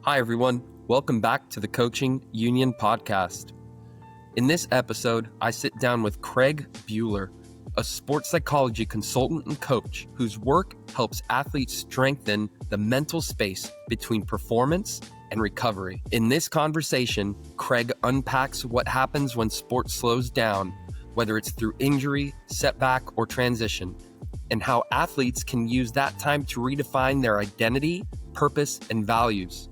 Hi, everyone. Welcome back to the Coaching Union Podcast. In this episode, I sit down with Craig Buhler, a sports psychology consultant and coach whose work helps athletes strengthen the mental space between performance and recovery. In this conversation, Craig unpacks what happens when sports slows down, whether it's through injury, setback, or transition, and how athletes can use that time to redefine their identity, purpose, and values.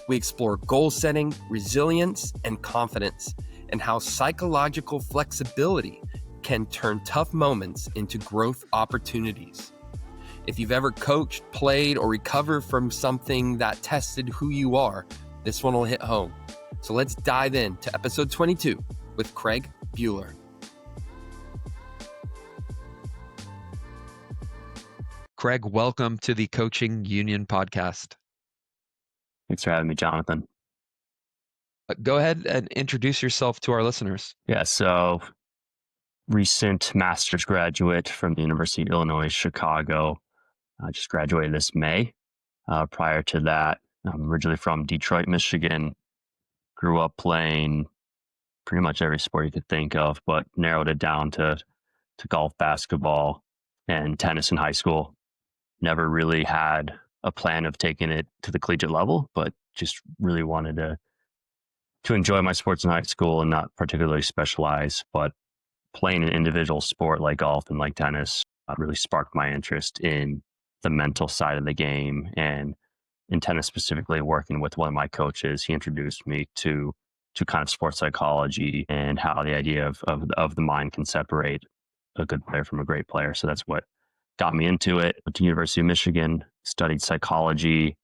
We explore goal setting, resilience, and confidence, and how psychological flexibility can turn tough moments into growth opportunities. If you've ever coached, played, or recovered from something that tested who you are, this one will hit home. So let's dive into episode 22 with Craig Buhler. Craig, welcome to the Coaching Union Podcast. Thanks for having me, Jonathan. Go ahead and introduce yourself to our listeners. Yeah, so recent master's graduate from the University of Illinois, Chicago. I just graduated this May. Prior to that, I'm originally from Detroit, Michigan. Grew up playing pretty much every sport you could think of, but narrowed it down to golf, basketball, and tennis in high school. Never really had a plan of taking it to the collegiate level, but just really wanted to enjoy my sports in high school and not particularly specialize. But playing an individual sport like golf and like tennis really sparked my interest in the mental side of the game. And in tennis specifically, working with one of my coaches, he introduced me to kind of sports psychology and how the idea of the mind can separate a good player from a great player. So that's what got me into it. Went to University of Michigan, studied psychology,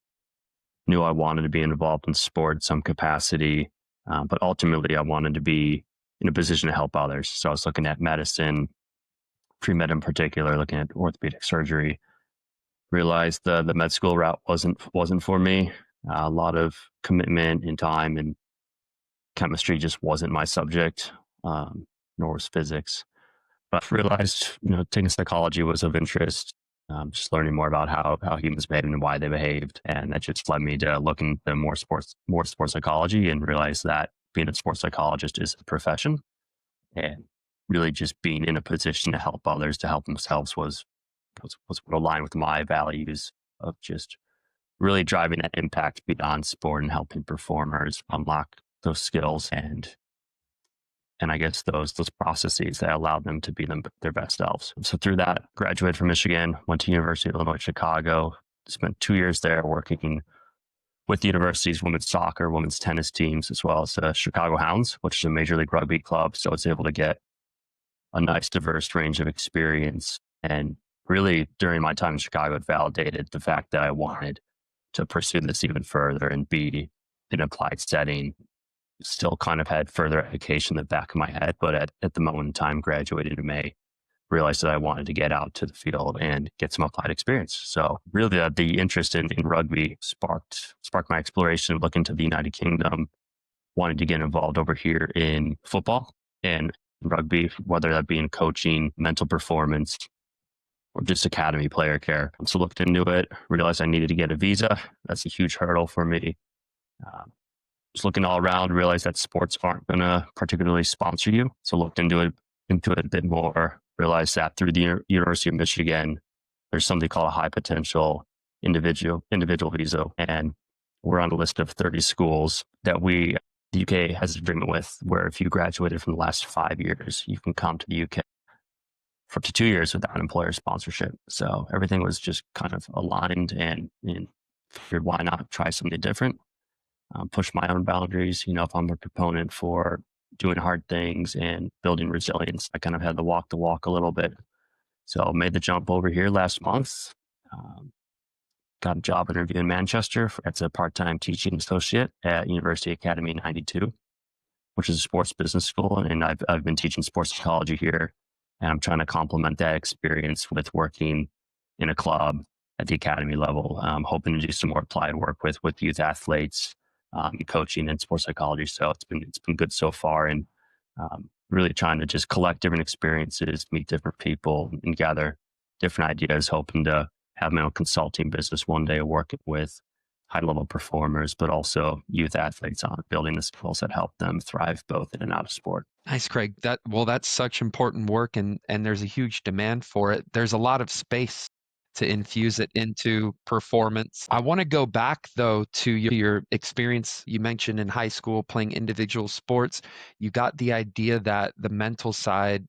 knew I wanted to be involved in sport some capacity, but ultimately I wanted to be in a position to help others. So I was looking at medicine, pre-med in particular, looking at orthopedic surgery. Realized the med school route wasn't for me. A lot of commitment in time, and chemistry just wasn't my subject, nor was physics. But realized, taking psychology was of interest, just learning more about how humans behave and why they behaved. And that just led me to look into more sports psychology and realize that being a sports psychologist is a profession. And really just being in a position to help others, to help themselves was what aligned with my values of just really driving that impact beyond sport and helping performers unlock those skills and I guess those processes that allowed them to be their best selves. So through that, graduated from Michigan, went to University of Illinois, Chicago, spent 2 years there working with the university's women's soccer, women's tennis teams, as well as the Chicago Hounds, which is a major league rugby club. So I was able to get a nice diverse range of experience. And really during my time in Chicago, it validated the fact that I wanted to pursue this even further and be in an applied setting. Still kind of had further education in the back of my head, but at the moment in time, graduated in May, realized that I wanted to get out to the field and get some applied experience. So really the interest in rugby sparked my exploration, looking to the United Kingdom, wanted to get involved over here in football and rugby, whether that be in coaching, mental performance, or just academy player care. So looked into it, realized I needed to get a visa. That's a huge hurdle for me. Just looking all around, realized that sports aren't going to particularly sponsor you. So looked into it a bit more, realized that through the University of Michigan, there's something called a high potential individual visa. And we're on a list of 30 schools that the UK has an agreement with, where if you graduated from the last 5 years, you can come to the UK for up to 2 years without employer sponsorship. So everything was just kind of aligned and figured, why not try something different? Push my own boundaries. If I'm a proponent for doing hard things and building resilience, I kind of had to walk the walk a little bit. So made the jump over here last month. Got a job interview in Manchester as a part-time teaching associate at University Academy 92, which is a sports business school. And I've been teaching sports psychology here. And I'm trying to complement that experience with working in a club at the academy level. I'm hoping to do some more applied work with youth athletes, coaching and sports psychology. So it's been good so far, and really trying to just collect different experiences, meet different people, and gather different ideas, hoping to have my own consulting business one day, working with high level performers, but also youth athletes on building the skills that help them thrive both in and out of sport. Nice, Craig. That's such important work, and there's a huge demand for it. There's a lot of space to infuse it into performance. I want to go back though to your experience you mentioned in high school playing individual sports. You got the idea that the mental side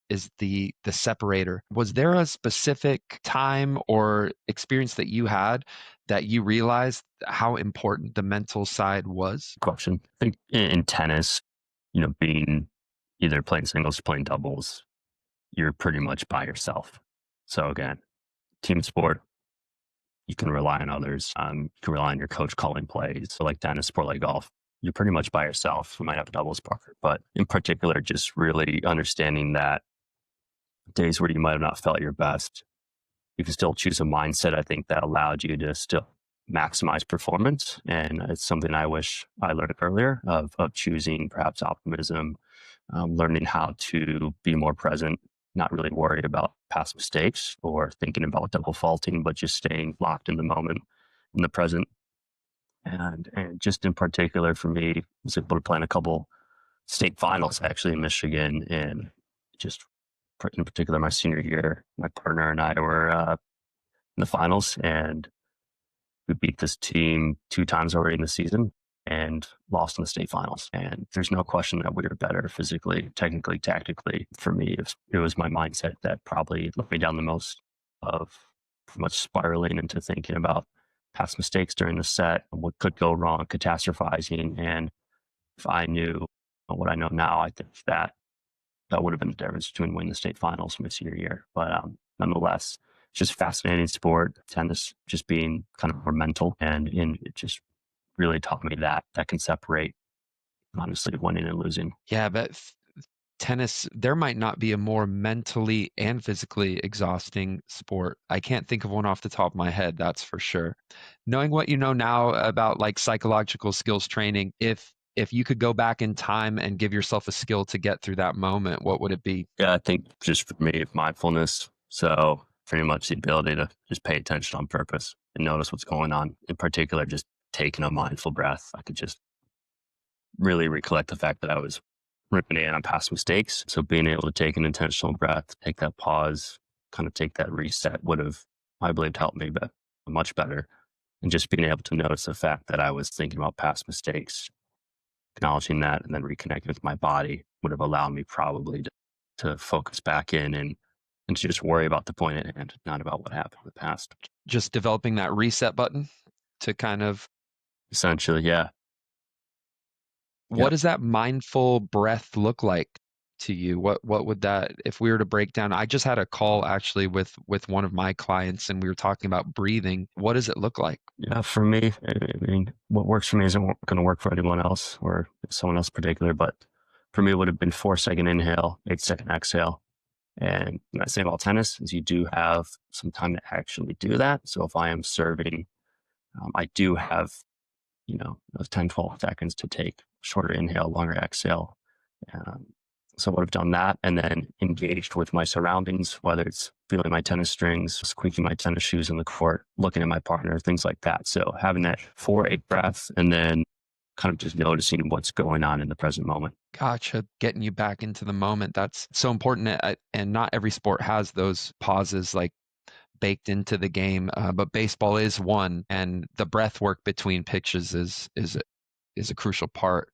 is the separator. Was there a specific time or experience that you had that you realized how important the mental side was? Question. I think in tennis, being either playing singles or playing doubles, you're pretty much by yourself. So again, team sport, you can rely on others. You can rely on your coach calling plays. So like tennis, sport like golf, you're pretty much by yourself. You might have a doubles partner, but in particular, just really understanding that days where you might have not felt your best, you can still choose a mindset, I think, that allowed you to still maximize performance. And it's something I wish I learned earlier of choosing perhaps optimism, learning how to be more present, not really worried about past mistakes or thinking about double faulting, but just staying locked in the moment, in the present. And just in particular for me, I was able to play in a couple state finals actually in Michigan, and just in particular my senior year, my partner and I were in the finals, and we beat this team 2 times already in the season and lost in the state finals. And there's no question that we were better physically, technically, tactically. For me, it was my mindset that probably let me down the most, of much spiraling into thinking about past mistakes during the set and what could go wrong, catastrophizing. And if I knew what I know now, I think that would have been the difference between winning the state finals my senior year. But nonetheless, it's just fascinating sport. Tennis just being kind of more mental, and it just really taught me that can separate, honestly, winning and losing. Yeah, but tennis, there might not be a more mentally and physically exhausting sport. I can't think of one off the top of my head, that's for sure. Knowing what you know now about like psychological skills training, if you could go back in time and give yourself a skill to get through that moment, what would it be? Yeah, I think just for me, mindfulness. So pretty much the ability to just pay attention on purpose and notice what's going on. In particular, just taking a mindful breath. I could just really recollect the fact that I was ripping in on past mistakes. So being able to take an intentional breath, take that pause, kind of take that reset would have, I believe, helped me but much better. And just being able to notice the fact that I was thinking about past mistakes, acknowledging that, and then reconnecting with my body would have allowed me probably to focus back in and to just worry about the point at hand, not about what happened in the past. Just developing that reset button to kind of, Essentially, yeah. what Yep. does that mindful breath look like to you? What would that, if we were to break down? I just had a call actually with one of my clients and we were talking about breathing. What does it look like? Yeah, for me, I mean, what works for me isn't going to work for anyone else or someone else in particular. But for me, it would have been 4-second inhale, 8-second exhale. And the nice thing about tennis is you do have some time to actually do that. So if I am serving, I do have, those 10, 12 seconds to take shorter inhale, longer exhale. Um, so I would have done that and then engaged with my surroundings, whether it's feeling my tennis strings, squeaking my tennis shoes in the court, looking at my partner, things like that. So having that 4-8 breath and then kind of just noticing what's going on in the present moment. Gotcha. Getting you back into the moment. That's so important. And not every sport has those pauses like baked into the game, but baseball is one, and the breath work between pitches is a crucial part.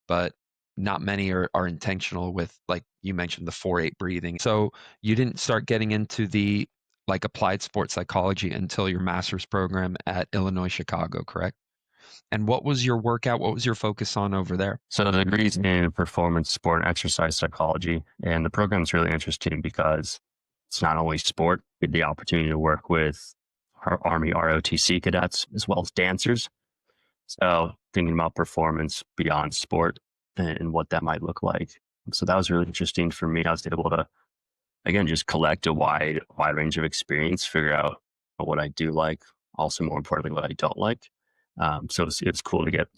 But not many are intentional with, like you mentioned, the 4-8 breathing. So you didn't start getting into the like applied sports psychology until your master's program at Illinois Chicago, correct? And what was your workout? What was your focus on over there? So the degrees in performance sport and exercise psychology, and the program is really interesting because it's not only sport, we had the opportunity to work with our Army ROTC cadets as well as dancers. So thinking about performance beyond sport and what that might look like. So that was really interesting for me. I was able to, again, just collect a wide range of experience, figure out what I do like, also more importantly, what I don't like. So it's cool to get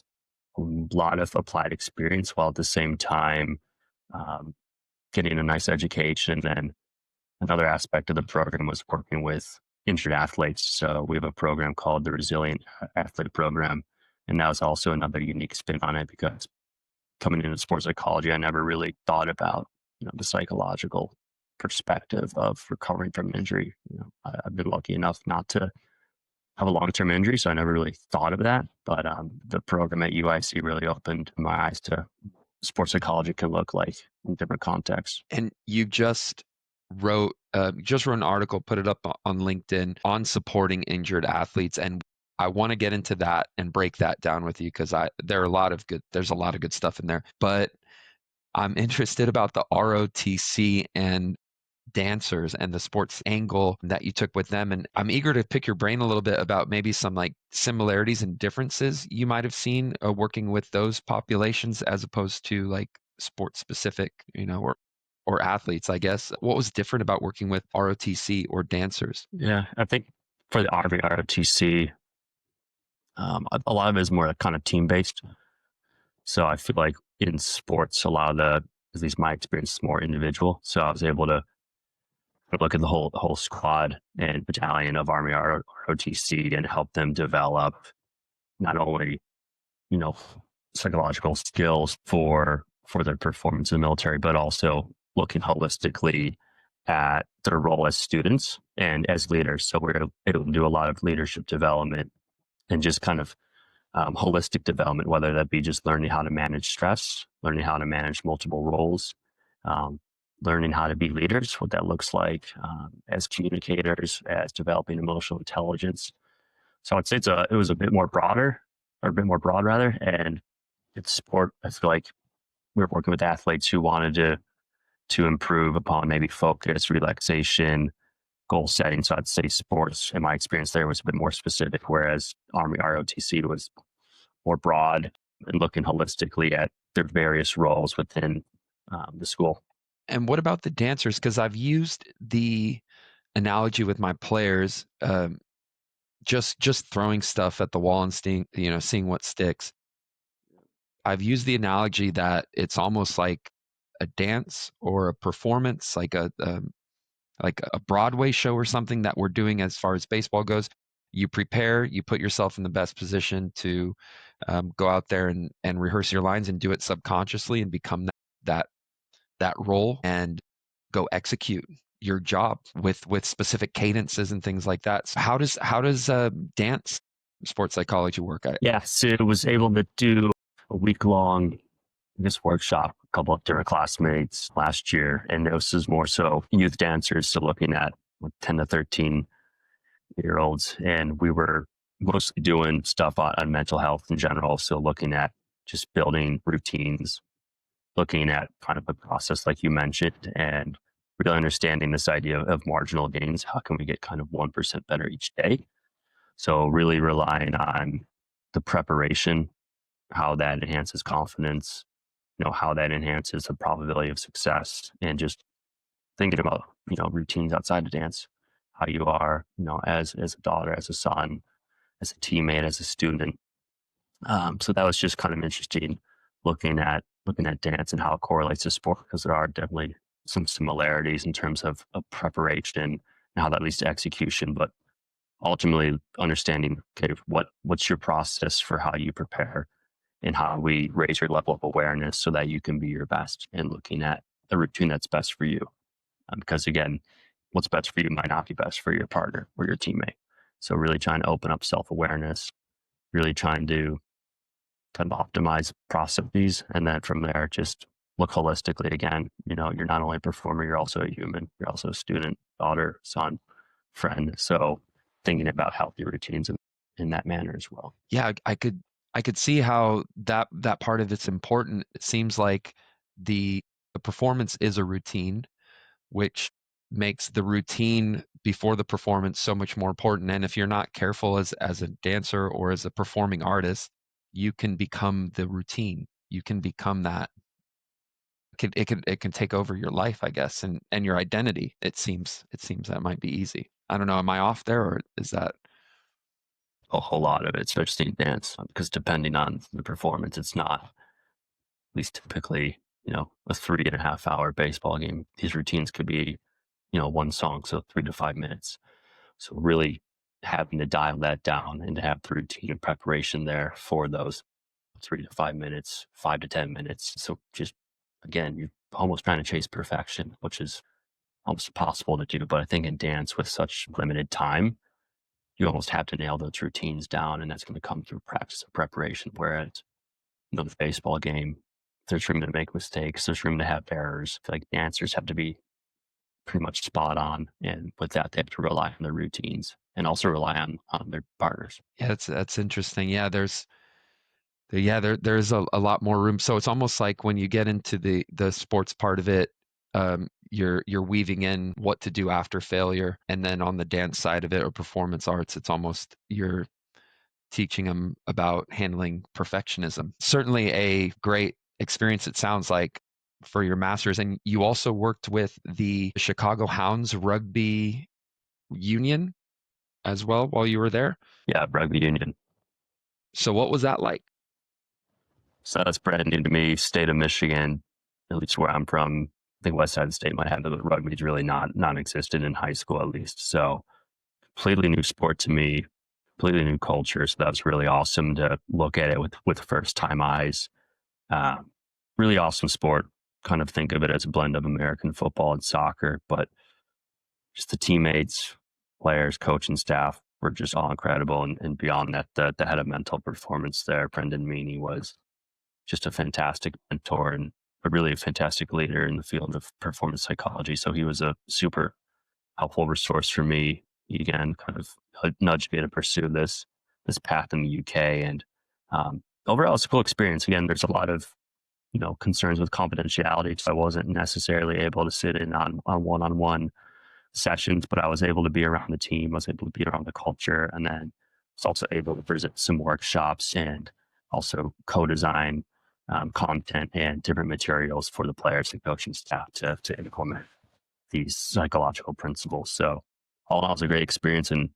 a lot of applied experience while at the same time um, getting a nice education. And then another aspect of the program was working with injured athletes. So we have a program called the Resilient Athlete Program. And that was also another unique spin on it, because coming into sports psychology, I never really thought about, the psychological perspective of recovering from injury. I've been lucky enough not to have a long-term injury, so I never really thought of that. But the program at UIC really opened my eyes to sports psychology can look like in different contexts. And you just wrote an article, put it up on LinkedIn on supporting injured athletes, and I want to get into that and break that down with you, because there's a lot of good stuff in there. But I'm interested about the ROTC and dancers and the sports angle that you took with them. And I'm eager to pick your brain a little bit about maybe some like similarities and differences you might have seen working with those populations as opposed to like sports specific, or athletes, I guess. What was different about working with ROTC or dancers? Yeah, I think for the RV ROTC, a lot of it is more kind of team based. So I feel like in sports, a lot of at least my experience, is more individual. So I was able to look at the whole squad and battalion of Army ROTC and help them develop not only, you know, psychological skills for their performance in the military, but also looking holistically at their role as students and as leaders. So we're able to do a lot of leadership development and just kind of holistic development, whether that be just learning how to manage stress, learning how to manage multiple roles, learning how to be leaders, what that looks like as communicators, as developing emotional intelligence. So I'd say it was a bit more broader, or a bit more broad rather. And it's sport. I feel like we were working with athletes who wanted to improve upon maybe focus, relaxation, goal setting. So I'd say sports, in my experience there, was a bit more specific, whereas Army ROTC was more broad and looking holistically at their various roles within the school. And what about the dancers? Because I've used the analogy with my players, just throwing stuff at the wall and seeing what sticks. I've used the analogy that it's almost like a dance or a performance, like a Broadway show or something that we're doing as far as baseball goes. You prepare, you put yourself in the best position to go out there and rehearse your lines and do it subconsciously and become that role and go execute your job with specific cadences and things like that. So how does dance sports psychology work? Yeah, so I was able to do a week-long workshop, a couple of different classmates last year, and this is more so youth dancers, so looking at 10 to 13-year-olds, and we were mostly doing stuff on mental health in general, so looking at just building routines, looking at kind of a process like you mentioned, and really understanding this idea of marginal gains. How can we get kind of 1% better each day? So really relying on the preparation, how that enhances confidence, how that enhances the probability of success, and just thinking about, routines outside of dance, how you are, as a daughter, as a son, as a teammate, as a student. So that was just kind of interesting looking at dance and how it correlates to sport, because there are definitely some similarities in terms of preparation and how that leads to execution, but ultimately understanding, okay, what's your process for how you prepare and how we raise your level of awareness so that you can be your best, and looking at a routine that's best for you. Because again, what's best for you might not be best for your partner or your teammate. So really trying to open up self-awareness, really trying to kind of optimize processes. And then from there, just look holistically again. You're not only a performer, you're also a human. You're also a student, daughter, son, friend. So thinking about healthy routines in that manner as well. Yeah, I could see how that part of it's important. It seems like the performance is a routine, which makes the routine before the performance so much more important. And if you're not careful as a dancer or as a performing artist, you can become the routine. You can become that. It can take over your life, I guess, and your identity. It seems that might be easy. I don't know. Am I off there, or is that? A whole lot of it, especially in dance, because depending on the performance, it's not, at least typically, a 3.5 hour baseball game. These routines could be, one song, so 3 to 5 minutes. So really having to dial that down and to have the routine and preparation there for those 3 to 5 minutes, 5 to 10 minutes. So just again, you're almost trying to chase perfection, which is almost impossible to do. But I think in dance with such limited time, you almost have to nail those routines down, and that's going to come through practice and preparation. Whereas, the baseball game, there's room to make mistakes, there's room to have errors. I feel like dancers have to be pretty much spot on, and with that, they have to rely on their routines and also rely on their partners. Yeah, that's interesting. Yeah, there's a lot more room. So it's almost like when you get into the sports part of it, you're weaving in what to do after failure, and then on the dance side of it or performance arts, it's almost you're teaching them about handling perfectionism. Certainly a great experience, it sounds like, for your master's. And you also worked with the Chicago Hounds Rugby Union as well while you were there. Yeah, rugby union. So what was that like? So that's brand new to me. State of Michigan, at least where I'm from. I think West Side of the state might have it, but rugby is really not non-existent in high school at least. So completely new sport to me, completely new culture. So that was really awesome to look at it with first time eyes. Uh, really awesome sport. Kind of think of it as a blend of American football and soccer, but just the teammates, players, coach, and staff were just all incredible. And beyond that, the head of mental performance there, Brendan Meaney, was just a fantastic mentor and a really fantastic leader in the field of performance psychology. So he was a super helpful resource for me. He again kind of nudged me to pursue this path in the UK. And overall, it's a cool experience. Again, there's a lot of concerns with confidentiality, so I wasn't necessarily able to sit in on one-on-one sessions, but I was able to be around the team. I was able to be around the culture, and then was also able to present some workshops and also co-design content and different materials for the players and coaching staff to implement these psychological principles. So all in all, it was a great experience, and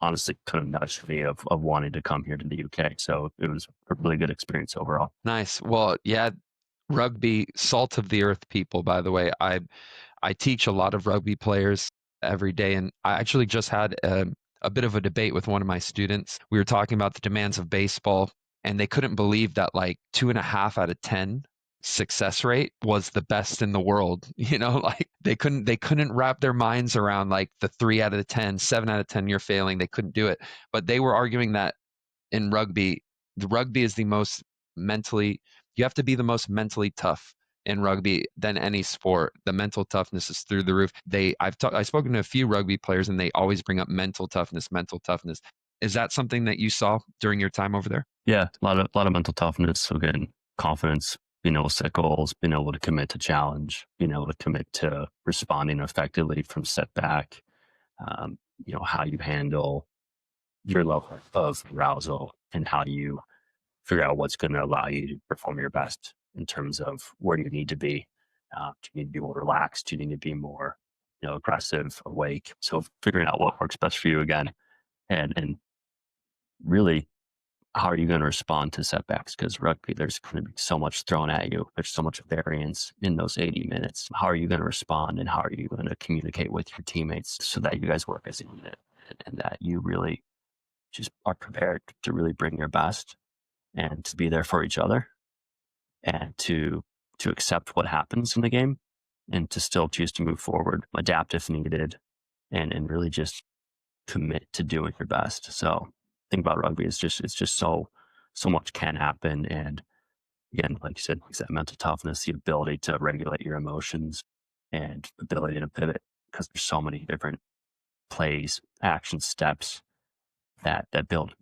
honestly kind of nudged me of wanting to come here to the UK. So it was a really good experience overall. Nice. Well, yeah, rugby, salt of the earth people, by the way. I teach a lot of rugby players every day, and I actually just had a bit of a debate with one of my students. We were talking about the demands of baseball, and they couldn't believe that like 2.5 out of 10 success rate was the best in the world. Like they couldn't wrap their minds around like the 3 out of 10, 7 out of 10 you're failing. They couldn't do it. But they were arguing that in rugby, the rugby is the most mentally, you have to be the most mentally tough in rugby than any sport. The mental toughness is through the roof. I've spoken to a few rugby players and they always bring up mental toughness, mental toughness. Is that something that you saw during your time over there? Yeah, a lot of mental toughness. So again, confidence, being able to set goals, being able to commit to challenge, being able to commit to responding effectively from setback. How you handle your level of arousal and how you figure out what's going to allow you to perform your best in terms of where you need to be. Do you need to be more relaxed? Do you need to be more, aggressive, awake? So figuring out what works best for you again, and really, how are you going to respond to setbacks? Because rugby, there's going to be so much thrown at you. There's so much variance in those 80 minutes. How are you going to respond, and how are you going to communicate with your teammates so that you guys work as a unit and that you really just are prepared to really bring your best and to be there for each other and to accept what happens in the game and to still choose to move forward, adapt if needed, and really just commit to doing your best. So think about rugby is it's just so much can happen. And again, like you said, it's that mental toughness, the ability to regulate your emotions and ability to pivot because there's so many different plays, action steps that build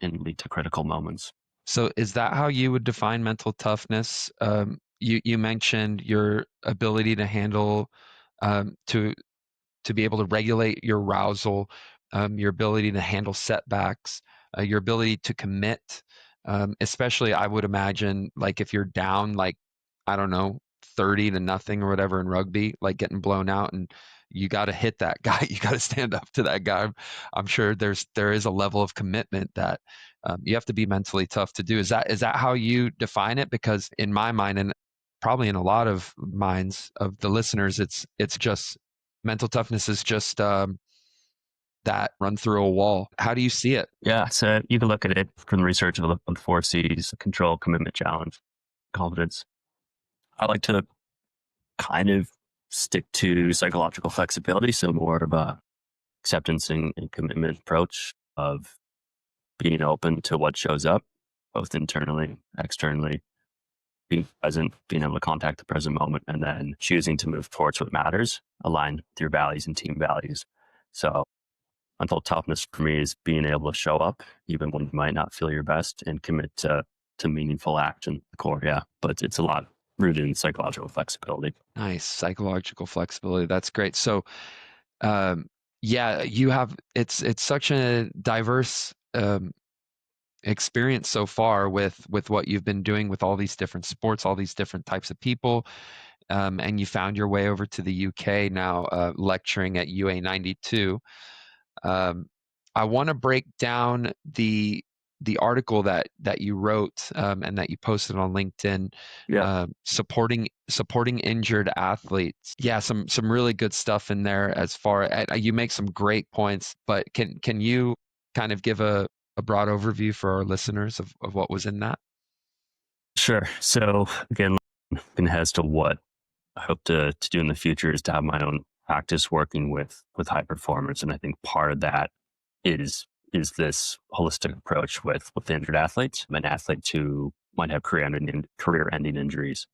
and lead to critical moments. So is that how you would define mental toughness? You mentioned your ability to handle to be able to regulate your arousal, your ability to handle setbacks, your ability to commit. Especially, I would imagine, like if you're down, like I don't know, 30-0 or whatever in rugby, like getting blown out, and you got to hit that guy. You got to stand up to that guy. I'm sure there is a level of commitment that you have to be mentally tough to do. Is that how you define it? Because in my mind, and probably in a lot of minds of the listeners, it's just mental toughness is just that run through a wall. How do you see it? Yeah, so you can look at it from the research of the 4 C's: control, commitment, challenge, confidence. I like to kind of stick to psychological flexibility, so more of a acceptance and commitment approach of being open to what shows up, both internally, externally, being present, being able to contact the present moment, and then choosing to move towards what matters, aligned with your values and team values. So mental toughness for me is being able to show up even when you might not feel your best and commit to meaningful action. The core, yeah, but it's a lot rooted in psychological flexibility. Nice. Psychological flexibility. That's great. So, um, yeah, you have it's such a diverse experience so far with what you've been doing with all these different sports, all these different types of people, and you found your way over to the UK now, lecturing at UA 92. Um, I want to break down the article that you wrote, and that you posted on LinkedIn, Yeah, supporting injured athletes. Yeah, some really good stuff in there. As far you make some great points, but can you kind of give a broad overview for our listeners of what was in that? sure. So again, looking as to what I hope to do in the future is to have my own practice working with high performers, and I think part of that is this holistic approach with injured athletes and athletes who might have career-ending injuries.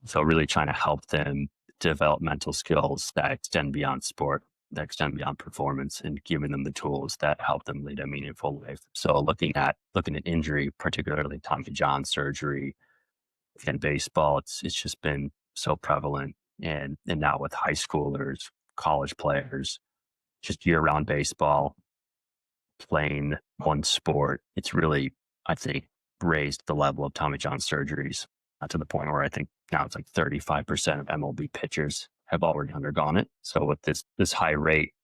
So really trying to help them develop mental skills that extend beyond sport, that extend beyond performance, and giving them the tools that help them lead a meaningful life. So looking at injury, particularly Tommy John surgery in baseball, it's just been so prevalent, and now with high schoolers, college players, just year-round baseball, playing one sport, it's really, I think, raised the level of Tommy John surgeries to the point where I think now it's like 35% of MLB pitchers have already undergone it. So with this high rate,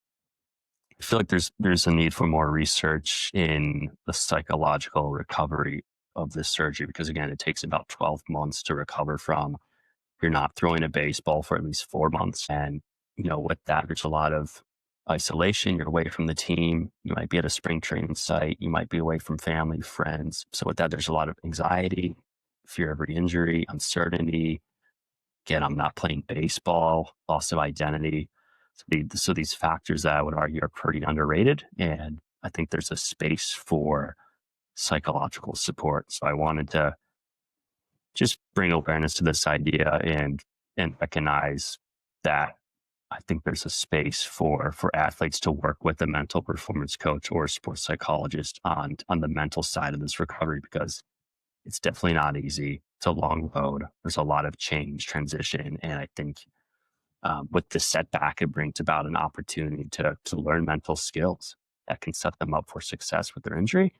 I feel like there's a need for more research in the psychological recovery of this surgery, because again, it takes about 12 months to recover from. You're not throwing a baseball for at least 4 months. And, with that, there's a lot of isolation. You're away from the team. You might be at a spring training site. You might be away from family, friends. So with that, there's a lot of anxiety, fear of re-injury, uncertainty. Again, I'm not playing baseball, loss of identity. So these factors that I would argue are pretty underrated. And I think there's a space for psychological support. So I wanted to just bring awareness to this idea and recognize that I think there's a space for athletes to work with a mental performance coach or a sports psychologist on the mental side of this recovery, because it's definitely not easy. It's a long road. There's a lot of change, transition, and I think with the setback, it brings about an opportunity to learn mental skills that can set them up for success with their injury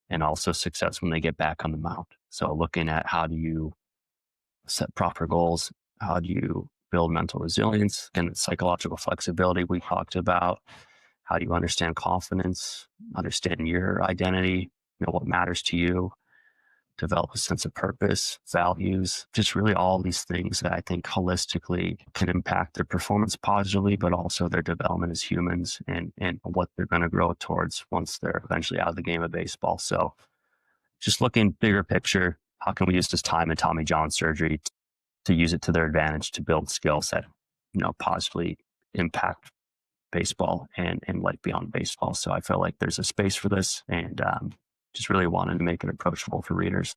and also success when they get back on the mound. So looking at how do you set proper goals? How do you build mental resilience and psychological flexibility we talked about? How do you understand confidence, understand your identity, what matters to you, develop a sense of purpose, values, just really all these things that I think holistically can impact their performance positively, but also their development as humans and what they're going to grow towards once they're eventually out of the game of baseball. So just looking bigger picture, how can we use this time in Tommy John surgery to use it to their advantage to build skills that, positively impact baseball and life beyond baseball. So I feel like there's a space for this, and just really wanted to make it approachable for readers,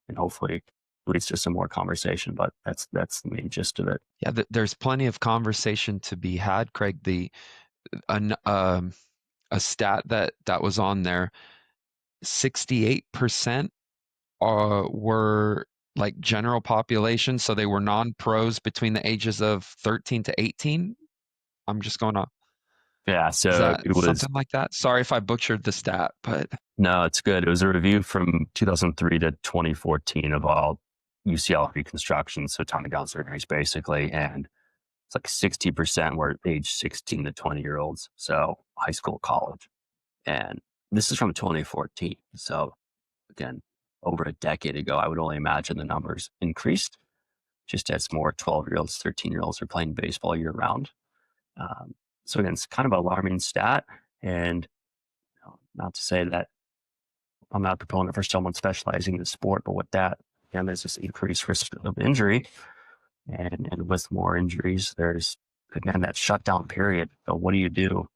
and hopefully leads to some more conversation. But that's the main gist of it. Yeah, there's plenty of conversation to be had, Craig. An, um, a stat that was on there: 68% were like general population, so they were non-pros between the ages of 13 to 18. I'm just going off. Yeah, Is so that it was something like that? Sorry if I butchered the stat, but no, it's good. It was a review from 2003 to 2014 of all UCL reconstructions, so Tommy John surgeries basically, and it's like 60% were age 16 to 20-year-olds, so high school, college. And this is from 2014. So again, over a decade ago, I would only imagine the numbers increased just as more 12-year-olds, 13-year-olds are playing baseball year round. So again, it's kind of an alarming stat. And not to say that I'm not a proponent for someone specializing in the sport, but with that, again, there's this increased risk of injury. And with more injuries, there's, again, that shutdown period. So what do you do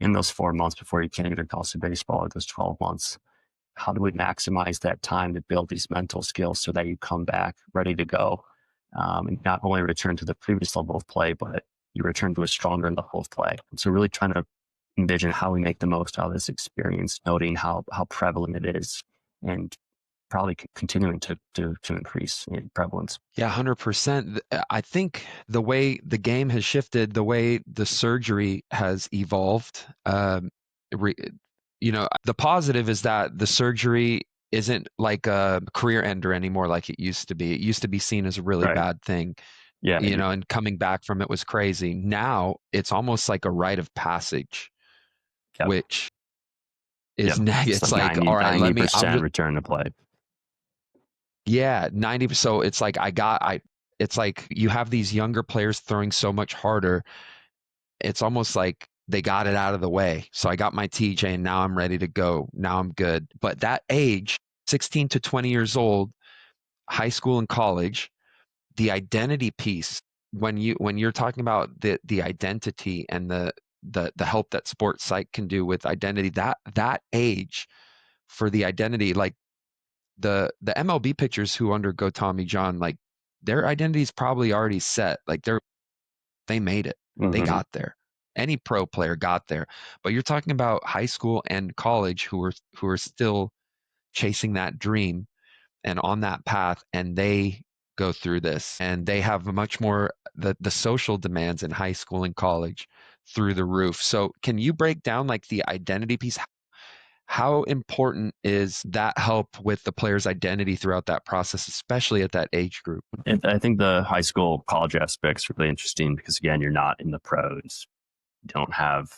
in those 4 months before you can't even toss a baseball, or those 12 months? How do we maximize that time to build these mental skills so that you come back ready to go, and not only return to the previous level of play, but you return to a stronger level of play? And so really trying to envision how we make the most out of this experience, noting how prevalent it is, and probably continuing to increase in prevalence. Yeah, 100%. I think the way the game has shifted, the way the surgery has evolved, re, the positive is that the surgery isn't like a career ender anymore like it used to be. It used to be seen as a really Right. bad thing, Yeah. and coming back from it was crazy. Now it's almost like a rite of passage, Yep. which is Yep. it's like, all right, 90% return to play. Yeah, 90. So it's like it's like you have these younger players throwing so much harder. It's almost like they got it out of the way. So I got my TJ and now I'm ready to go. Now I'm good. But that age, 16 to 20 years old, high school and college, the identity piece, when you're talking about the identity and the help that sports psych can do with identity, that age for the identity, like the MLB pitchers who undergo Tommy John, like their identity is probably already set. Like they made it. They Mm-hmm. got there. Any pro player got there. But you're talking about high school and college who are still chasing that dream and on that path, and they go through this and they have a much more the social demands in high school and college through the roof. So can you break down like the identity piece? How important is that help with the player's identity throughout that process, especially at that age group? I think the high school college aspect's really interesting because, again, you're not in the pros. You don't have,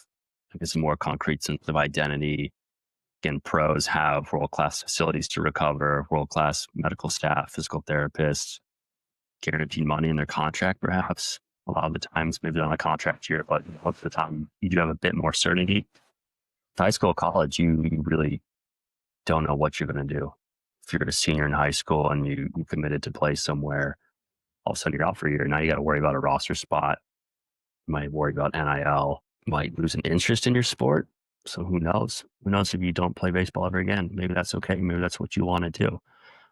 I guess, a more concrete sense of identity. Again, pros have world-class facilities to recover, world-class medical staff, physical therapists, guaranteed money in their contract, perhaps. A lot of the times, maybe on a contract year, but most of the time, you do have a bit more certainty. High school, college, you really don't know what you're going to do. If you're a senior in high school and you committed to play somewhere, all of a sudden you're out for a year. Now you got to worry about a roster spot. You might worry about NIL. You might lose an interest in your sport. So who knows? Who knows if you don't play baseball ever again? Maybe that's okay. Maybe that's what you want to do.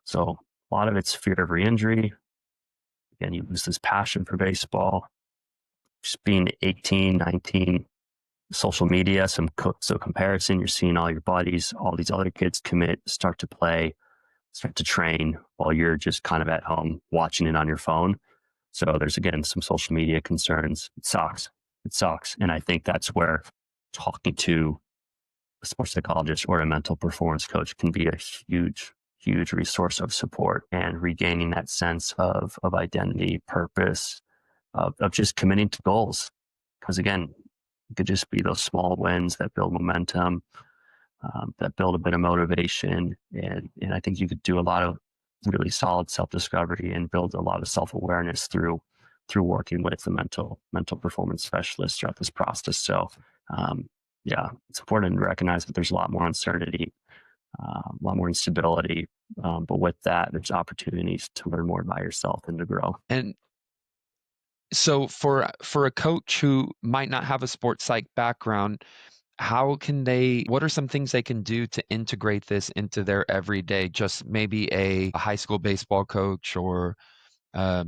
So a lot of it's fear of re-injury. Again, you lose this passion for baseball. Just being 18, 19, social media, so comparison, you're seeing all your buddies, all these other kids commit, start to play, start to train while you're just kind of at home watching it on your phone. So there's, again, some social media concerns. It sucks. And I think that's where talking to a sports psychologist or a mental performance coach can be a huge, huge resource of support and regaining that sense of identity, purpose, of just committing to goals. Because, again, it could just be those small wins that build momentum, that build a bit of motivation. And I think you could do a lot of really solid self-discovery and build a lot of self-awareness through working with the mental performance specialist throughout this process. So, yeah, it's important to recognize that there's a lot more uncertainty, a lot more instability. But with that, there's opportunities to learn more about yourself and to grow. And so for a coach who might not have a sports psych background, what are some things they can do to integrate this into their everyday? Just maybe a high school baseball coach or uh,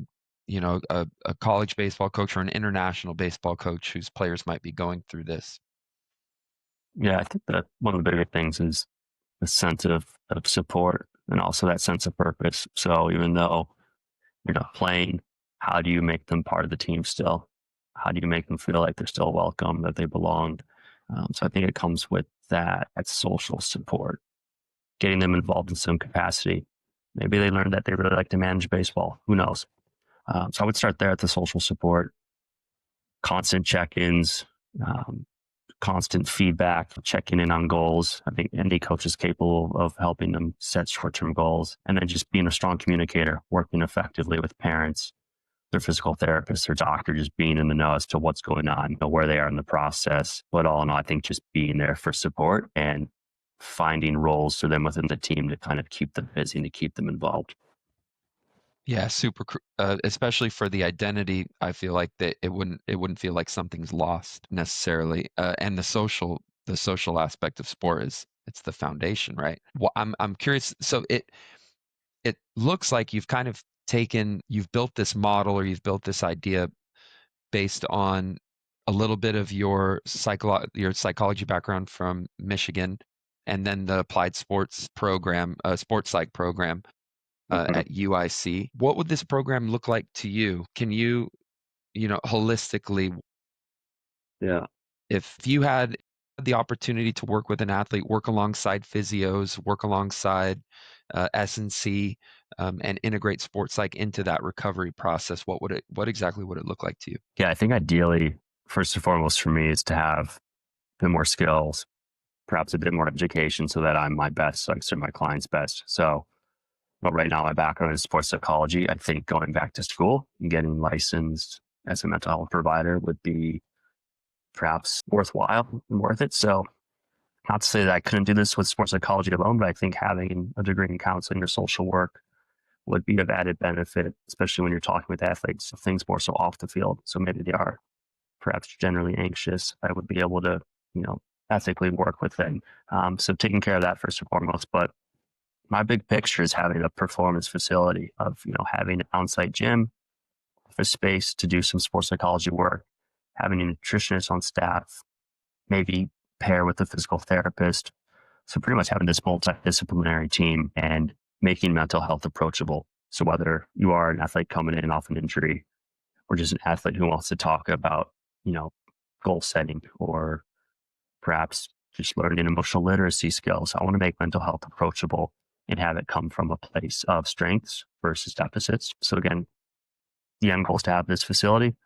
a college baseball coach or an international baseball coach whose players might be going through this. Yeah, I think that one of the bigger things is a sense of support and also that sense of purpose. So even though you're not playing, how do you make them part of the team still? How do you make them feel like they're still welcome, that they belong? So I think it comes with that social support, getting them involved in some capacity. Maybe they learned that they really like to manage baseball. Who knows? So I would start there at the social support, constant check-ins, constant feedback, checking in on goals. I think any coach is capable of helping them set short-term goals, and then just being a strong communicator, working effectively with parents, their physical therapist or doctor just being in the know as to what's going on, where they are in the process. But all in all, I think just being there for support and finding roles for them within the team to kind of keep them busy and to keep them involved. Yeah, especially for the identity. I feel like that it wouldn't feel like something's lost necessarily. And the social aspect of sport is it's the foundation, right? Well, I'm curious. So it looks like you've built this model or you've built this idea based on a little bit of your psychology background from Michigan, and then the applied sports program, sports psych program Mm-hmm. at UIC. What would this program look like to you? Can you, holistically, Yeah. if you had the opportunity to work with an athlete, work alongside physios, work alongside S&C, and integrate sports psych into that recovery process, what exactly would it look like to you? Yeah, I think ideally, first and foremost for me is to have a bit more skills, perhaps a bit more education so that I'm my best, so I can serve my clients best. So, but right now, my background is sports psychology. I think going back to school and getting licensed as a mental health provider would be perhaps worthwhile and worth it. So, not to say that I couldn't do this with sports psychology alone, but I think having a degree in counseling or social work would be of added benefit, especially when you're talking with athletes, things more so off the field. So maybe they are perhaps generally anxious. I would be able to, ethically work with them. So taking care of that first and foremost. But my big picture is having a performance facility of, having an on-site gym, a space to do some sports psychology work, having a nutritionist on staff, maybe pair with a physical therapist. So pretty much having this multidisciplinary team and making mental health approachable. So whether you are an athlete coming in off an injury or just an athlete who wants to talk about, goal setting or perhaps just learning emotional literacy skills, I want to make mental health approachable and have it come from a place of strengths versus deficits. So again, the end goal is to have this facility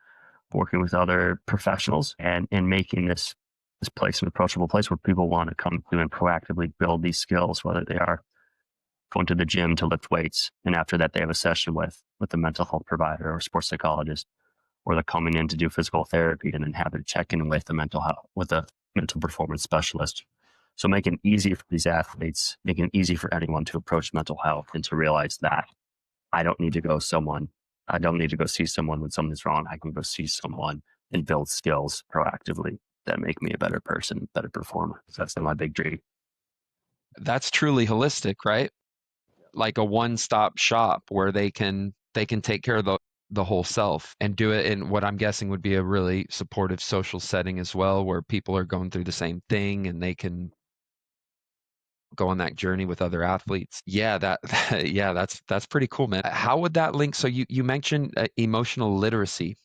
working with other professionals and making this place an approachable place where people want to come to and proactively build these skills, whether they are going to the gym to lift weights, and after that they have a session with a mental health provider or sports psychologist, or they're coming in to do physical therapy and then have a check-in with a mental performance specialist. So making it easy for these athletes, making it easy for anyone to approach mental health and to realize that I don't need to go see someone when something's wrong. I can go see someone and build skills proactively that make me a better person, better performer. So that's my big dream. That's truly holistic, right? Like a one-stop shop where they can take care of the whole self and do it in what I'm guessing would be a really supportive social setting as well, where people are going through the same thing and they can go on that journey with other athletes. Yeah, yeah, that's pretty cool, man. How would that link? So you mentioned emotional literacy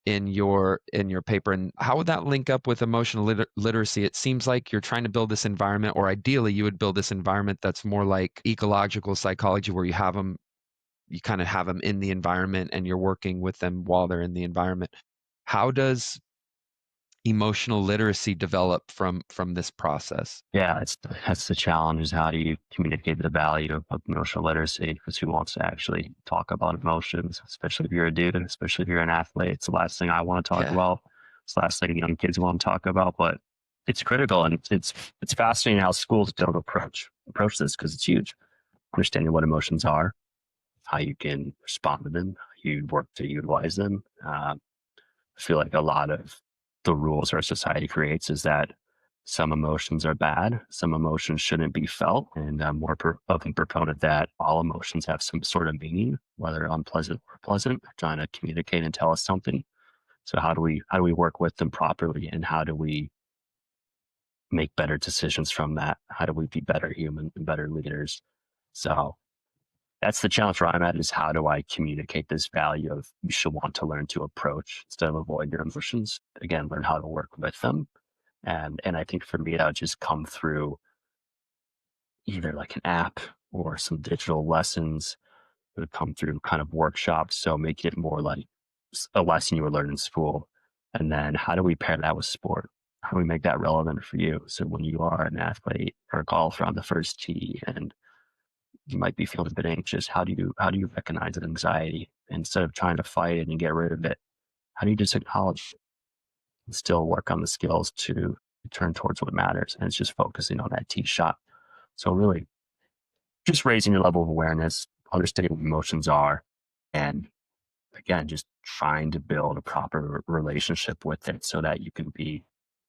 in your paper, and how would that link up with emotional literacy? It seems like you're trying to build this environment, or ideally you would build this environment that's more like ecological psychology, where you kind of have them in the environment and you're working with them while they're in the environment. How does emotional literacy develop from this process? Yeah, that's the challenge, is how do you communicate the value of emotional literacy? Because who wants to actually talk about emotions, especially if you're a dude, especially if you're an athlete? It's the last thing I want to talk Yeah. about. It's the last thing young kids want to talk about, but it's critical, and it's fascinating how schools don't approach this, because it's huge. Understanding what emotions are, how you can respond to them, how you work to utilize them. I feel like a lot of the rules our society creates is that some emotions are bad, some emotions shouldn't be felt, and I'm more of a proponent that all emotions have some sort of meaning, whether unpleasant or pleasant, trying to communicate and tell us something. So how do we work with them properly, and how do we make better decisions from that? How do we be better humans and better leaders? So that's the challenge where I'm at, is how do I communicate this value of you should want to learn to approach instead of avoid your emotions. Again, learn how to work with them. And I think for me, that would just come through either like an app or some digital lessons. It would come through kind of workshops. So make it more like a lesson you would learn in school. And then how do we pair that with sport? How do we make that relevant for you? So when you are an athlete or a golfer on the first tee and you might be feeling a bit anxious, how do you recognize that anxiety instead of trying to fight it and get rid of it, how do you just acknowledge and still work on the skills to turn towards what matters? And it's just focusing on that tee shot. So really just raising your level of awareness, understanding what emotions are, and again, just trying to build a proper relationship with it so that you can be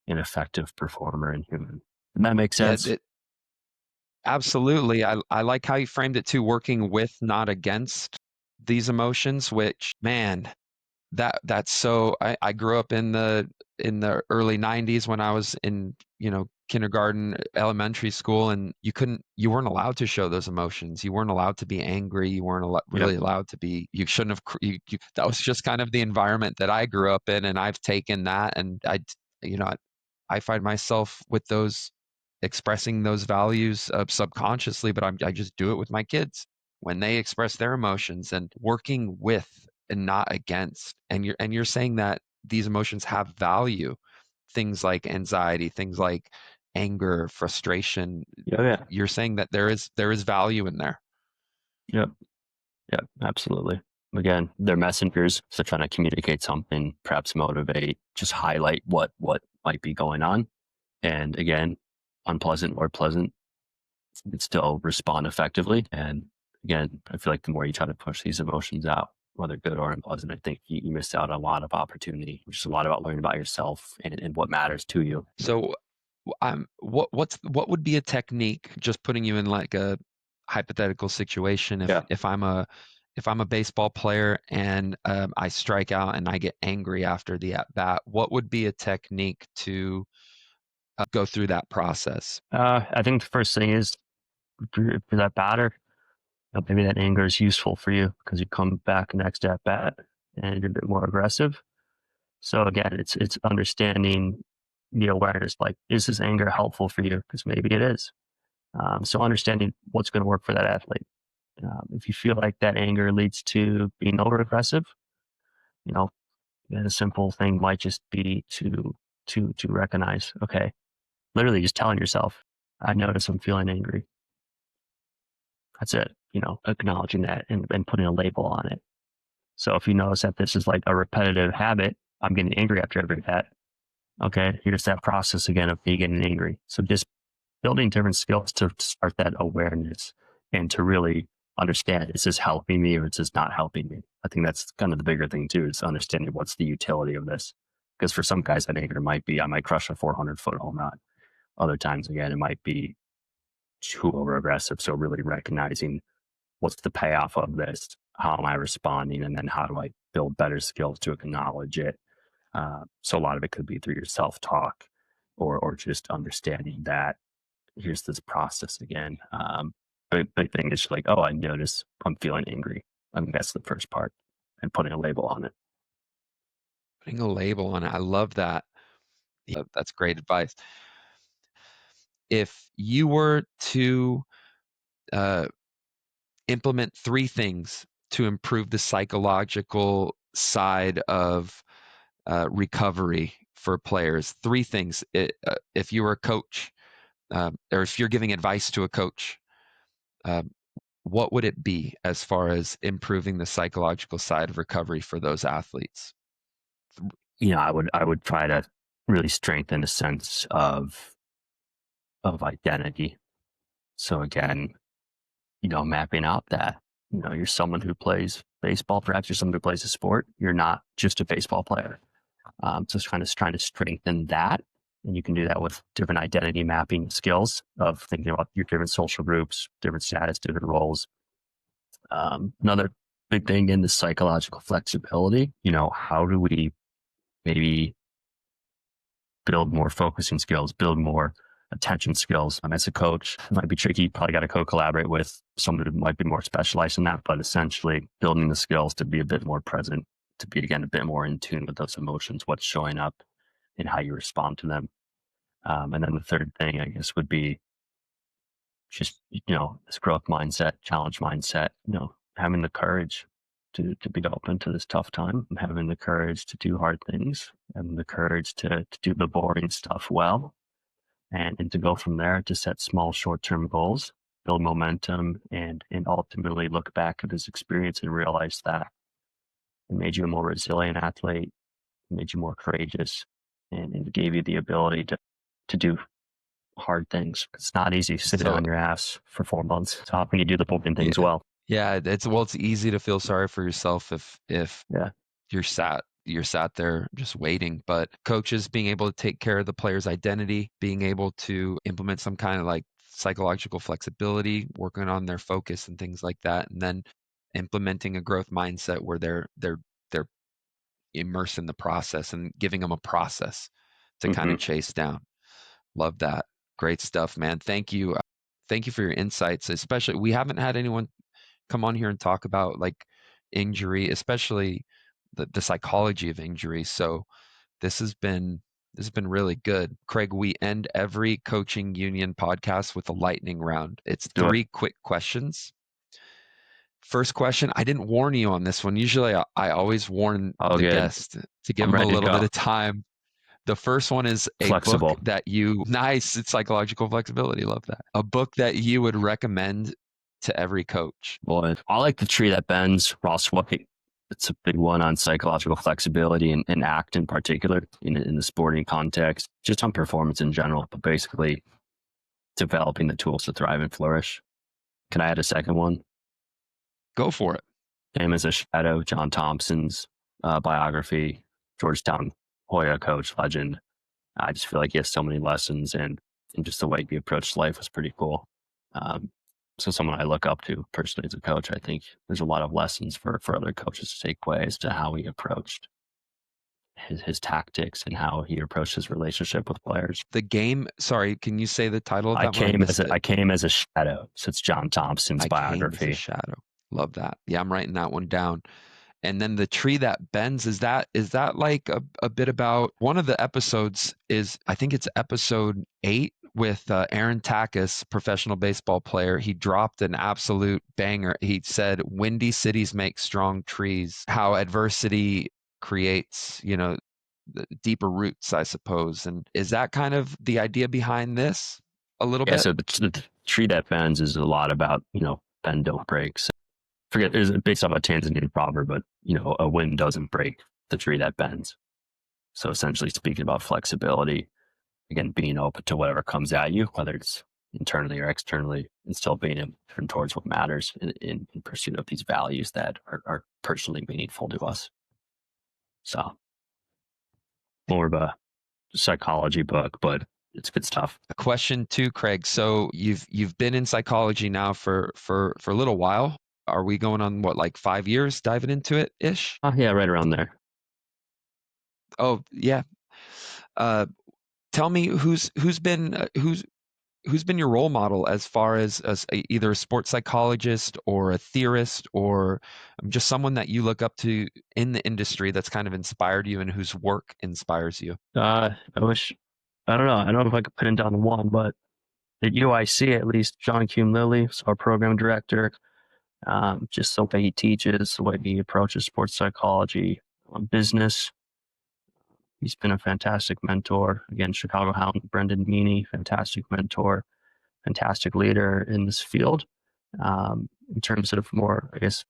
an effective performer and human. Does that make Yeah, sense? absolutely. I like how you framed it too, working with, not against these emotions, which, man, that's so I grew up in the early 90s when I was in, kindergarten, elementary school, and you weren't allowed to show those emotions. You weren't allowed to be angry. You weren't Yep. really allowed to be, you shouldn't have, that was just kind of the environment that I grew up in. And I've taken that, and I find myself with those, expressing those values subconsciously, but I just do it with my kids when they express their emotions, and working with and not against. And you're saying that these emotions have value, things like anxiety, things like anger, frustration. Oh, yeah. You're saying that there is value in there. Yep. Yep. Absolutely. Again, they're messengers. So trying to communicate something, perhaps motivate, just highlight what might be going on. And again, unpleasant or pleasant, you can still respond effectively. And again, I feel like the more you try to push these emotions out, whether good or unpleasant, I think you miss out on a lot of opportunity, which is a lot about learning about yourself and what matters to you. So what would be a technique, just putting you in like a hypothetical situation, Yeah. if I'm a baseball player and I strike out and I get angry after the at bat, what would be a technique to go through that process? I think the first thing is for that batter, maybe that anger is useful for you because you come back next at bat and you're a bit more aggressive. So again, it's understanding the awareness, like, is this anger helpful for you? Because maybe it is. So understanding what's going to work for that athlete. If you feel like that anger leads to being over aggressive, you know, a simple thing might just be to recognize, okay, literally just telling yourself, I notice I'm feeling angry. That's it. Acknowledging that and putting a label on it. So if you notice that this is like a repetitive habit, I'm getting angry after every bat. Okay, here's that process again of me getting angry. So just building different skills to start that awareness and to really understand, is this helping me or is this not helping me? I think that's kind of the bigger thing too, is understanding what's the utility of this. Because for some guys, that anger might be, I might crush a 400-foot home run. Other times, again, it might be too over aggressive. So really recognizing what's the payoff of this? How am I responding? And then how do I build better skills to acknowledge it? So a lot of it could be through your self-talk or just understanding that here's this process again. Big thing is like, oh, I notice I'm feeling angry. I think that's the first part, and putting a label on it. Putting a label on it. I love that. Yeah, that's great advice. If you were to uh, implement three things to improve the psychological side of recovery for players, three things. If you were a coach, or if you're giving advice to a coach, um, what would it be as far as improving the psychological side of recovery for those athletes? I would try to really strengthen a sense of identity. So again, mapping out that, you're someone who plays baseball, perhaps you're someone who plays a sport. You're not just a baseball player. So it's kind of trying to strengthen that. And you can do that with different identity mapping skills of thinking about your different social groups, different status, different roles. Another big thing in the psychological flexibility, how do we maybe build more focusing skills, build more attention skills? As a coach, it might be tricky. You probably got to co-collaborate with someone who might be more specialized in that, but essentially building the skills to be a bit more present, to be, again, a bit more in tune with those emotions, what's showing up and how you respond to them. And then the third thing, I guess, would be just, this growth mindset, challenge mindset, having the courage to be open to this tough time, having the courage to do hard things, having the courage to do the boring stuff well, and to go from there, to set small short-term goals, build momentum, and ultimately look back at this experience and realize that It made you a more resilient athlete. It made you more courageous, and it gave you the ability to do hard things. It's not easy sitting So on your ass for 4 months. It's often you do the boring things yeah, well. yeah, it's easy to feel sorry for yourself if Yeah. you're sat there just waiting. But coaches being able to take care of the player's identity, being able to implement some kind of like psychological flexibility, working on their focus and things like that, and then implementing a growth mindset where they're immersed in the process and giving them a process to kind of chase down. Love that. Great stuff, man. Thank you. Thank you for your insights. Especially, we haven't had anyone come on here and talk about like injury, especially the psychology of injury. So this has been really good. Craig, we end every coaching union podcast with a lightning round. It's Do it. 3 quick questions. First question, I didn't warn you on this one. Usually I always warn All the good. guest to give I'm them a ready to little bit go. of time. The first one is a book Flexible. that you, nice, it's psychological flexibility. Love that. A book that you would recommend to every coach. Well, I like The Tree That Bends, Ross White. It's a big one on psychological flexibility and ACT in particular in the sporting context, just on performance in general, but basically developing the tools to thrive and flourish. Can I add a second one? Go for it. Game as a Shadow, John Thompson's biography, Georgetown Hoya coach, legend. I just feel like he has so many lessons, and just the way he approached life was pretty cool. So someone I look up to personally as a coach. I think there's a lot of lessons for other coaches to take away as to how he approached his tactics and how he approached his relationship with players. The game, sorry, can you say the title of I that one? I came as a shadow. So it's John Thompson's I came as a biography. shadow. Love that. Yeah, I'm writing that one down. And then The Tree That Bends, is that like a bit about one of the episodes is, I think it's episode 8 with Aaron Takis, professional baseball player. He dropped an absolute banger. He said, "Windy cities make strong trees," how adversity creates, deeper roots, I suppose. And is that kind of the idea behind this a little bit? So the Tree That Bends is a lot about, bend, don't break. So forget, it's based off a Tanzanian proverb, but, a wind doesn't break the tree that bends. So essentially speaking about flexibility, again, being open to whatever comes at you, whether it's internally or externally, and still being able to turn towards what matters in pursuit of these values that are personally meaningful to us. So more of a psychology book, but it's good stuff. Question 2, Craig. So you've been in psychology now for a little while. Are we going on what, like 5 years diving into it ish? Oh yeah, right around there. Oh yeah. Tell me who's been your role model as far as either a sports psychologist or a theorist or just someone that you look up to in the industry that's kind of inspired you and whose work inspires you? I don't know. I don't know if I could put it down to one, but at UIC, at least, John Kuhn Lilly, our program director, just the way he teaches, the way he approaches sports psychology, business. He's been a fantastic mentor. Again, Chicago Hound, Brendan Meaney, fantastic mentor, fantastic leader in this field. In terms of more, I guess,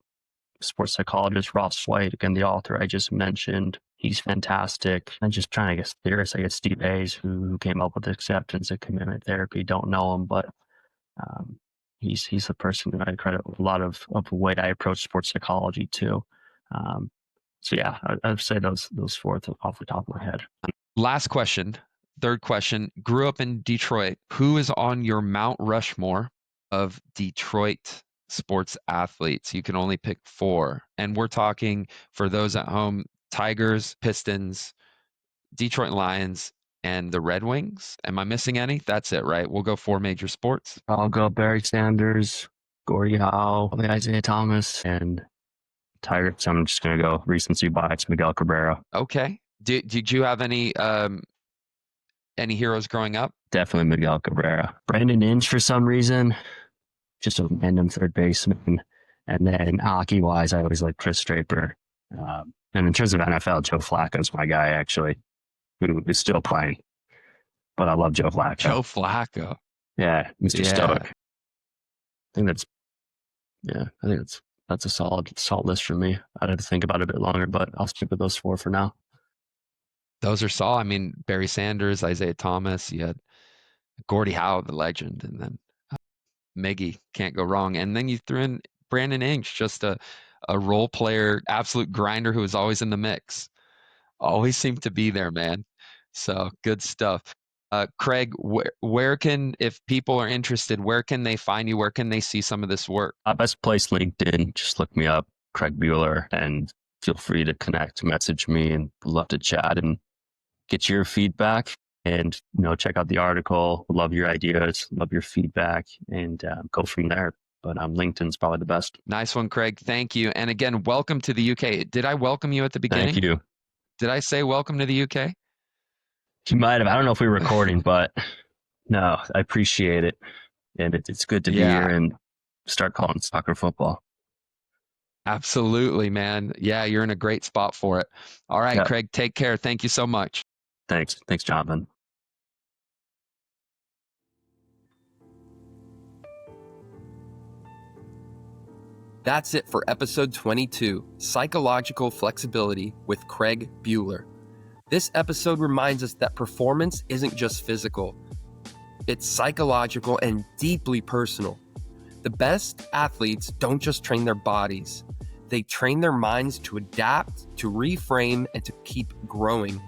sports psychologist, Ross White, again, the author I just mentioned, he's fantastic. And just trying to get theorists, I guess Steve Hayes, who came up with acceptance and commitment therapy. Don't know him, but he's the person that I credit with a lot of the way I approach sports psychology too. So yeah, I'd say those 4 off the top of my head. Last question, third question. Grew up in Detroit. Who is on your Mount Rushmore of Detroit sports athletes? You can only pick 4. And we're talking, for those at home, Tigers, Pistons, Detroit Lions, and the Red Wings. Am I missing any? That's it, right? We'll go 4 major sports. I'll go Barry Sanders, Gordie Howe, Isaiah Thomas, and Tigers. I'm just going to go recency bias, Miguel Cabrera. Okay. Did you have any heroes growing up? Definitely Miguel Cabrera. Brandon Inge, for some reason, just a random third baseman. And then hockey-wise, I always like Chris Draper. And in terms of NFL, Joe Flacco's my guy, actually, who is still playing. But I love Joe Flacco. Joe Flacco. Yeah, Mr. Yeah. Stoic. I think that's that's a solid list for me. I'd have to think about it a bit longer, but I'll stick with those 4 for now. Those are solid. I mean, Barry Sanders, Isaiah Thomas, you had Gordie Howe, the legend, and then Miggy, can't go wrong. And then you threw in Brandon Inch, just a role player, absolute grinder who was always in the mix. Always seemed to be there, man. So good stuff. Craig, where can, if people are interested, where can they find you? Where can they see some of this work? Best place, LinkedIn. Just look me up, Craig Buhler, and feel free to connect, message me, and love to chat and get your feedback. And check out the article. Love your ideas, love your feedback, and go from there. But LinkedIn's probably the best. Nice one, Craig. Thank you. And again, welcome to the UK. Did I welcome you at the beginning? Thank you. Did I say welcome to the UK? You might have. I don't know if we were recording, but no, I appreciate it. And it's good to be here and start calling soccer football. Absolutely, man. Yeah, you're in a great spot for it. All right, Craig, take care. Thank you so much. Thanks. Thanks, Jonathan. That's it for episode 22, Psychological Flexibility with Craig Buhler. This episode reminds us that performance isn't just physical. It's psychological and deeply personal. The best athletes don't just train their bodies. They train their minds to adapt, to reframe, and to keep growing.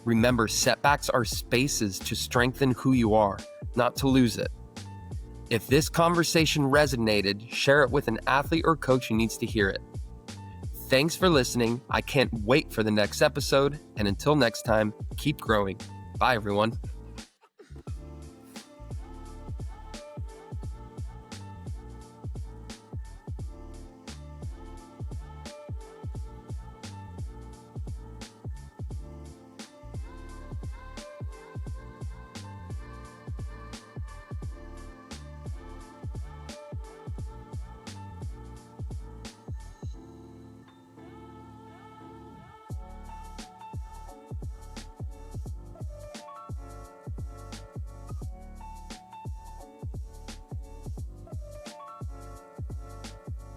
Remember, setbacks are spaces to strengthen who you are, not to lose it. If this conversation resonated, share it with an athlete or coach who needs to hear it. Thanks for listening. I can't wait for the next episode. And until next time, keep growing. Bye, everyone.